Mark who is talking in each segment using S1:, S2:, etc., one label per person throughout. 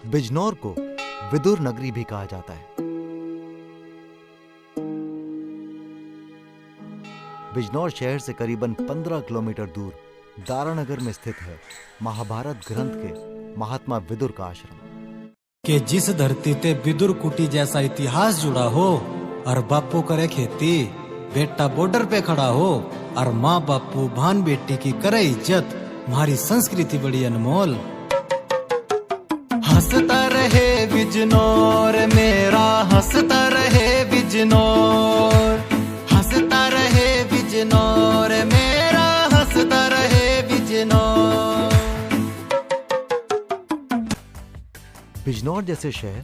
S1: बिजनौर को विदुर नगरी भी कहा जाता है। बिजनौर शहर से करीबन 15 किलोमीटर दूर दारानगर में स्थित है महाभारत ग्रंथ के महात्मा विदुर का आश्रम।
S2: कि जिस धरती ते विदुर कुटी जैसा इतिहास जुड़ा हो और बापू करे खेती, बेटा बॉर्डर पे खड़ा हो और माँ बापू भान बेटी की करे इज्जत, हमारी संस्कृति बड़ी अनमोल। हंसता रहे बिजनौर मेरा, हंसता रहे बिजनौर, हंसता रहे बिजनौर मेरा, हंसता रहे बिजनौर।
S1: बिजनौर जैसे शहर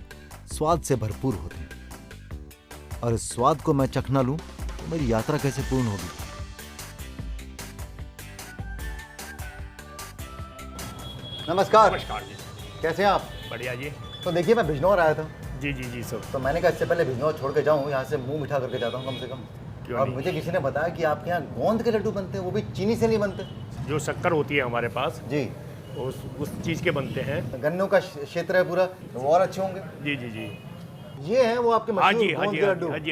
S1: स्वाद से भरपूर होते हैं और इस स्वाद को मैं चखना लूं तो मेरी यात्रा कैसे पूर्ण होगी। नमस्कार।
S3: नमस्कार जी।
S1: कैसे हैं आप?
S3: बढ़िया जी।
S1: तो देखिए, मैं बिजनौर आया था।
S3: जी सर।
S1: तो मैंने कहा इससे पहले बिजनौर छोड़ के जाऊं, यहाँ से मुंह मीठा करके जाता हूँ कम से कम।
S3: क्यों
S1: और
S3: नहीं?
S1: मुझे किसी ने बताया कि आपके यहाँ गोंद के लड्डू बनते हैं, वो भी चीनी से नहीं बनते।
S3: जो शक्कर होती है हमारे पास
S1: जी।
S3: उस चीज़ के बनते हैं।
S1: गन्नों का क्षेत्र है पूरा, वो और अच्छे होंगे।
S3: जी।
S1: ये है वो आपके
S3: हाँ
S1: मशहूर
S3: जी
S1: गोंद के लड्डू।
S3: हाँ जी।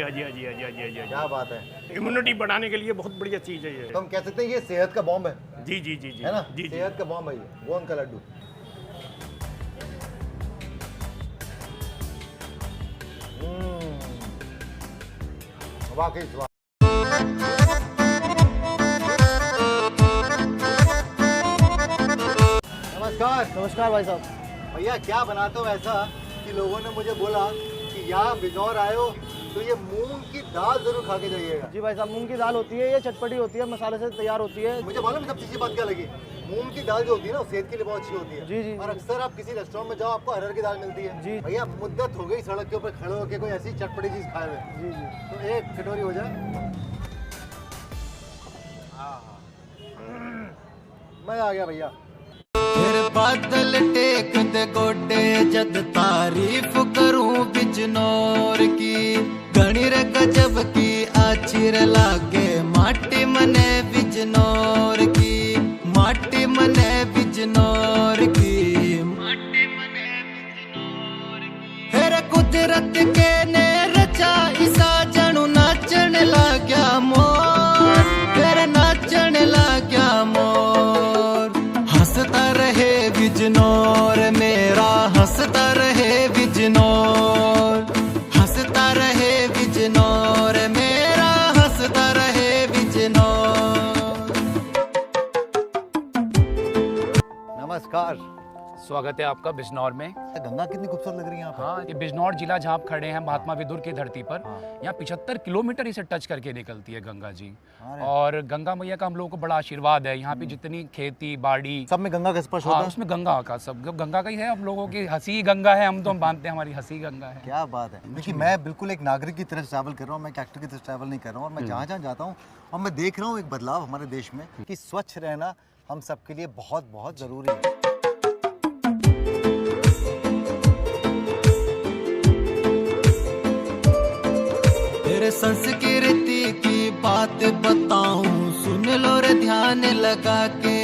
S1: क्या बात है।
S3: इम्यूनिटी बढ़ाने के लिए बहुत बढ़िया चीज़ है ये।
S1: तो हम कह सकते हैं ये सेहत का बॉम्ब है।
S3: जी
S1: है ना?
S3: जी।
S1: सेहत का बॉम्ब है ये गोंद का लड्डू। वाकई स्वाद। नमस्कार भाई साहब। भैया क्या बनाते हो ऐसा कि लोगों ने मुझे बोला कि यहाँ बिजनौर आए हो तो ये मूंग की दाल जरूर खा के जाइएगा।
S4: जी भाई साहब, मूंग की दाल होती है, ये चटपटी होती है, मसाले से तैयार होती है।
S1: मुझे मालूम है सबसे अच्छी बात क्या लगी, मूंग की दाल जो होती है ना वो सेहत के लिए बहुत अच्छी होती है।
S4: जी।
S1: और अक्सर आप किसी रेस्टोरेंट में जाओ आपको अरहर की दाल मिलती है।
S4: जी।
S1: भैया मुद्दत हो गई सड़क के ऊपर खड़े होकर कोई ऐसी चटपटी चीज खाए हुए।
S4: जी।
S1: तो एक कटोरी हो जाए। मजा आ गया भैया।
S2: फिर बादल टेक दे गोडे जद तारीफ करूं बिजनौर की, घनी रे गजब की आचिर लागे माटी मने बिजनौर की, माटी मने बिजनौर की, माटी मने बिजनौर की। फिर कुदरत के ने रचा इसा जणु नाचन लाग्या मोर, फिर नाचन लाग्या मोर। हंसता रहे बिजनौर मेरा, हंसता रहे बिजनौर, हंसता रहे बिजनौर मेरा, हंसता रहे बिजनौर।
S1: नमस्कार।
S5: स्वागत है आपका बिजनौर में।
S1: गंगा कितनी खूबसूरत लग रही है यहाँ पे।
S5: हाँ, ये बिजनौर जिला जहाँ आप खड़े हैं महात्मा विदुर की धरती पर, यहाँ 75 किलोमीटर इसे टच करके निकलती है गंगा जी। और गंगा मैया का हम लोगों को बड़ा आशीर्वाद है। यहाँ पे जितनी खेती बाड़ी
S1: सब में गंगा का स्पर्श होता
S5: हाँ,
S1: है।
S5: उसमें गंगा का सब गंगा का ही है। हम लोगों की हंसी गंगा है, हम मानते हैं हमारी हंसी गंगा है।
S1: क्या बात है। देखिए, मैं बिल्कुल एक नागरिक की तरह ट्रैवल कर रहा हूँ, मैं एक एक्टर की तरह ट्रैवल नहीं कर रहा हूँ। और मैं जहाँ जाता हूँ और मैं देख रहा हूँ एक बदलाव हमारे देश में कि स्वच्छ रहना हम सबके लिए बहुत बहुत ज़रूरी है।
S2: तेरे संस्कृति की बात बताऊं, सुन लो रे ध्यान लगा के।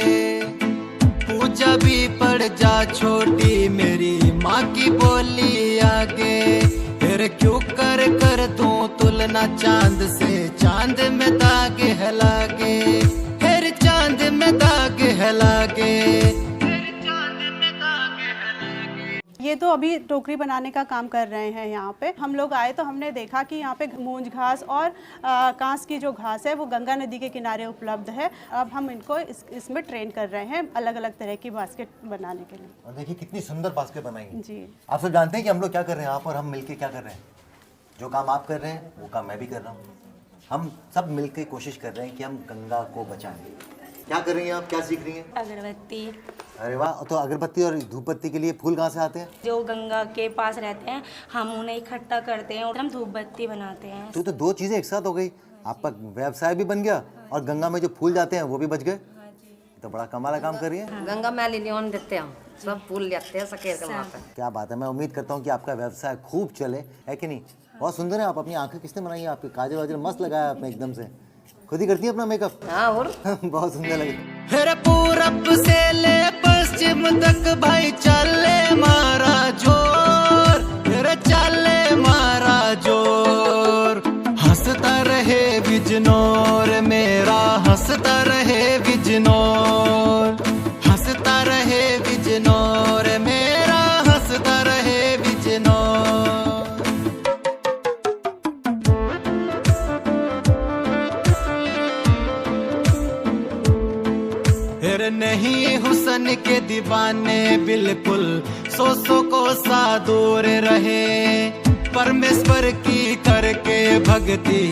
S2: पूजा भी पड़ जा छोटी मेरी माँ की बोली आगे। फिर क्यों कर दूं तुलना चांद से, चांद में दाग है लागे, फिर चांद में दाग है लागे।
S6: ये तो अभी टोकरी बनाने का काम कर रहे हैं यहाँ पे। हम लोग आए तो हमने देखा कि यहाँ पे मूंज घास और कांस की जो घास है वो गंगा नदी के किनारे उपलब्ध है। अब हम इनको इसमें ट्रेन कर रहे हैं अलग अलग तरह की बास्केट बनाने के लिए।
S1: और देखिए कितनी सुंदर बास्केट बनाई है।
S6: जी।
S1: आप सब जानते हैं कि हम लोग क्या कर रहे हैं, आप और हम मिलके क्या कर रहे हैं। जो काम आप कर रहे हैं वो काम मैं भी कर रहा हूँ। हम सब मिलकर कोशिश कर रहे हैं कि हम गंगा को बचाएं। क्या कर रही हैं आप, क्या सीख रही हैं?
S7: अगरबत्ती।
S1: अरे वाह। तो अगरबत्ती और धूप बत्ती के लिए फूल कहाँ से आते हैं?
S7: जो गंगा के पास रहते हैं हम उन्हें इकट्ठा करते हैं और हम धूप बत्ती बनाते हैं।
S1: तो दो चीजें एक साथ हो गई, आपका व्यवसाय भी बन गया और गंगा में जो फूल जाते हैं वो भी बच गए। तो बड़ा कमाल काम कर रही है।
S8: गंगा मैली नहीं देते हैं, सब फूल लेते हैं सकेर के माथे।
S1: क्या बात है। मैं उम्मीद करता हूँ कि आपका व्यवसाय खूब चले, है कि नहीं। बहुत सुंदर है आप। अपनी आंखें किसने बनाई है? आपके काजल वाजल मस्त लगाया आपने एकदम से। खुद ही करती है अपना मेकअप?
S8: हाँ और
S1: बहुत सुंदर लगे।
S2: फिर पूरब से ले पश्चिम तक भाई चले मारा जोर, तेरे चले मारा जोर। हंसता रहे बिजनौर मेरा, हंसता रहे बिजनौर, हंसता रहे बिजनौर मेरा, हंसता रहे बिजनौर। फिर नहीं हुसन के दीवाने बिल्कुल सौ को सा दूर रहे, परमेश्वर की करके भक्ति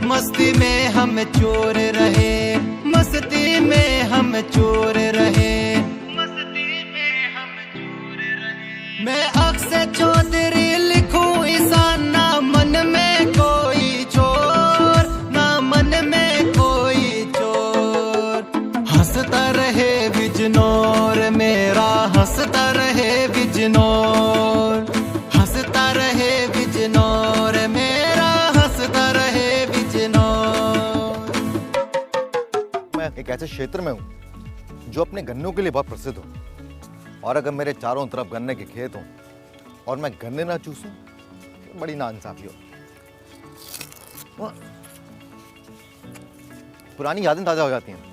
S2: मस्ती में हम चोर रहे, मस्ती में हम चोर रहे, मस्ती में हम चोर रहे। मैं अक्षय चौधरी लिखूं ईशान, ना मन में कोई चोर, ना मन में कोई चोर। हंसता रहे बिजनौर मेरा, हंसता रहे बिजनौर, हंसता रहे बिजनौर मेरा, हंसता रहे बिजनौर।
S1: मैं एक ऐसे क्षेत्र में हूँ जो अपने गन्नों के लिए बहुत प्रसिद्ध हूँ, और अगर मेरे चारों तरफ गन्ने के खेत हों और मैं गन्ने ना चूसूं तो बड़ी नाइंसाफी हो। पुरानी यादें ताज़ा हो जाती हैं,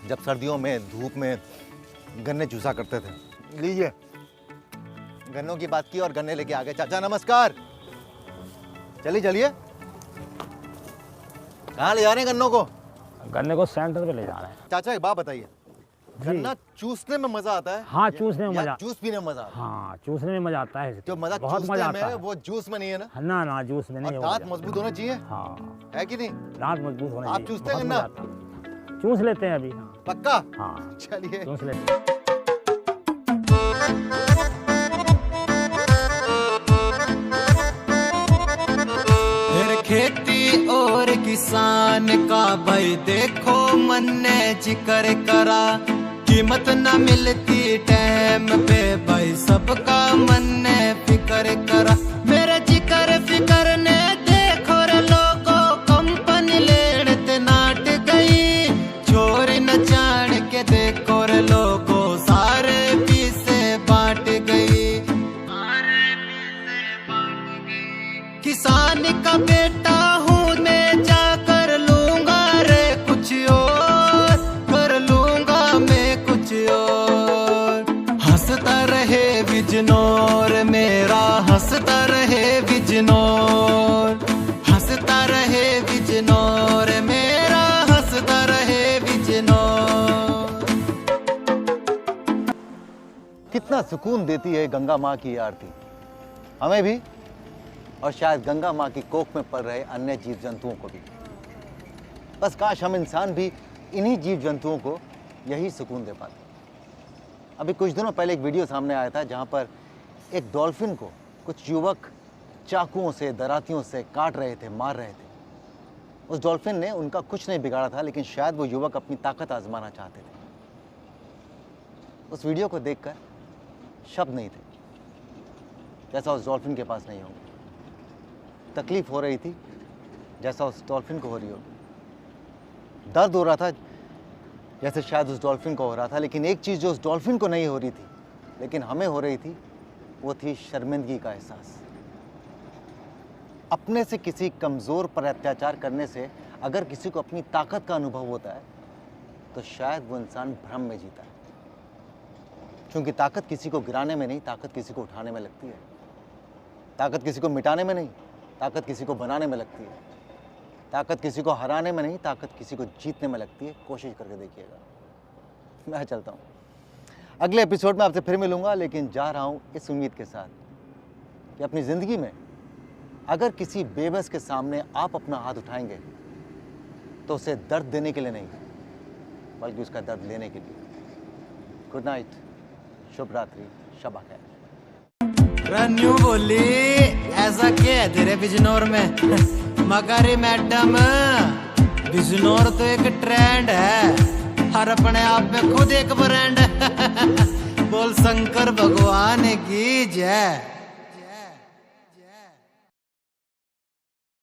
S1: जब सर्दियों में धूप में गन्ने चूसा करते थे। लीजिए, गन्नों की बात की और गन्ने लेके आ गए। चाचा नमस्कार। चलिए चलिए, कहाँ ले जा रहे हैं गन्नों को?
S9: गन्ने को सेंटर पे ले जा रहे हैं।
S1: चाचा एक बात बताइए, गन्ना चूसने में मजा आता है?
S9: हाँ, चूसने में मजा,
S1: जूस पीने में मजा आता है?
S9: हाँ, चूसने में मजा आता है।
S1: जो मजा
S9: बहुत
S1: चूसने
S9: मजा
S1: में
S9: आता
S1: है
S9: है,
S1: वो जूस में नहीं है ना?
S9: ना ना, जूस में नहीं।
S1: और दांत मजबूत होना चाहिए,
S9: हाँ,
S1: है कि नहीं?
S9: दांत मजबूत होने
S1: आप चूसते हैं गन्ना?
S9: चूस लेते हैं अभी।
S1: पक्का?
S9: हाँ,
S1: चलिए।
S9: चूस लेते हैं।
S2: फिर खेती और किसान का भाई देखो मन ने जिक्र करा, कीमत न मिलती टाइम पे भाई सबका मन ने फिक्र करा। मेरे जिक्र फिक्र ने देखो रे लोगों, कंपनी लेने नाट गई, चोरी न जान के देखो रे लोगों, सारे पीसे बांट गई, सारे पीसे बांट गई। किसान का बेटा हूँ मैं, जा कर लूंगा रे कुछ और, कर लूंगा मैं कुछ और। हंसता रहे बिजनौर मेरा, हंसता रहे बिजनौर, हंसता रहे बिजनौर मेरा, हंसता रहे बिजनौर।
S1: कितना सुकून देती है गंगा माँ की आरती हमें भी, और शायद गंगा माँ की कोख में पल रहे अन्य जीव जंतुओं को भी। बस काश हम इंसान भी इन्हीं जीव जंतुओं को यही सुकून दे पाते। अभी कुछ दिनों पहले एक वीडियो सामने आया था जहाँ पर एक डॉल्फिन को कुछ युवक चाकुओं से, दरातियों से काट रहे थे, मार रहे थे। उस डॉल्फिन ने उनका कुछ नहीं बिगाड़ा था, लेकिन शायद वो युवक अपनी ताकत आजमाना चाहते थे। उस वीडियो को देखकर शब्द नहीं थे, जैसा उस डॉल्फिन के पास नहीं होगा। तकलीफ हो रही थी जैसा उस डॉल्फिन को हो रही होगी, दर्द हो रहा था जैसे शायद उस डॉल्फिन को हो रहा था। लेकिन एक चीज़ जो उस डॉल्फिन को नहीं हो रही थी लेकिन हमें हो रही थी, वो थी शर्मिंदगी का एहसास। अपने से किसी कमज़ोर पर अत्याचार करने से अगर किसी को अपनी ताकत का अनुभव होता है तो शायद वो इंसान भ्रम में जीता है, क्योंकि ताकत किसी को गिराने में नहीं, ताकत किसी को उठाने में लगती है। ताकत किसी को मिटाने में नहीं, ताकत किसी को बनाने में लगती है। ताकत किसी को हराने में नहीं, ताकत किसी को जीतने में लगती है। कोशिश करके देखिएगा। मैं चलता हूँ, अगले एपिसोड में आपसे फिर मिलूंगा, लेकिन जा रहा हूँ इस उम्मीद के साथ कि अपनी ज़िंदगी में अगर किसी बेबस के सामने आप अपना हाथ उठाएंगे तो उसे दर्द देने के लिए नहीं, बल्कि उसका दर्द लेने के लिए। गुड नाइट, शुभ रात्रि, शबा खैर।
S2: रन्यू बोली ऐसा क्या है तेरे बिजनौर में? मगर मैडम, बिजनौर तो एक ट्रेंड है, हर अपने आप में खुद एक ब्रांड है। बोल शंकर भगवान की जय।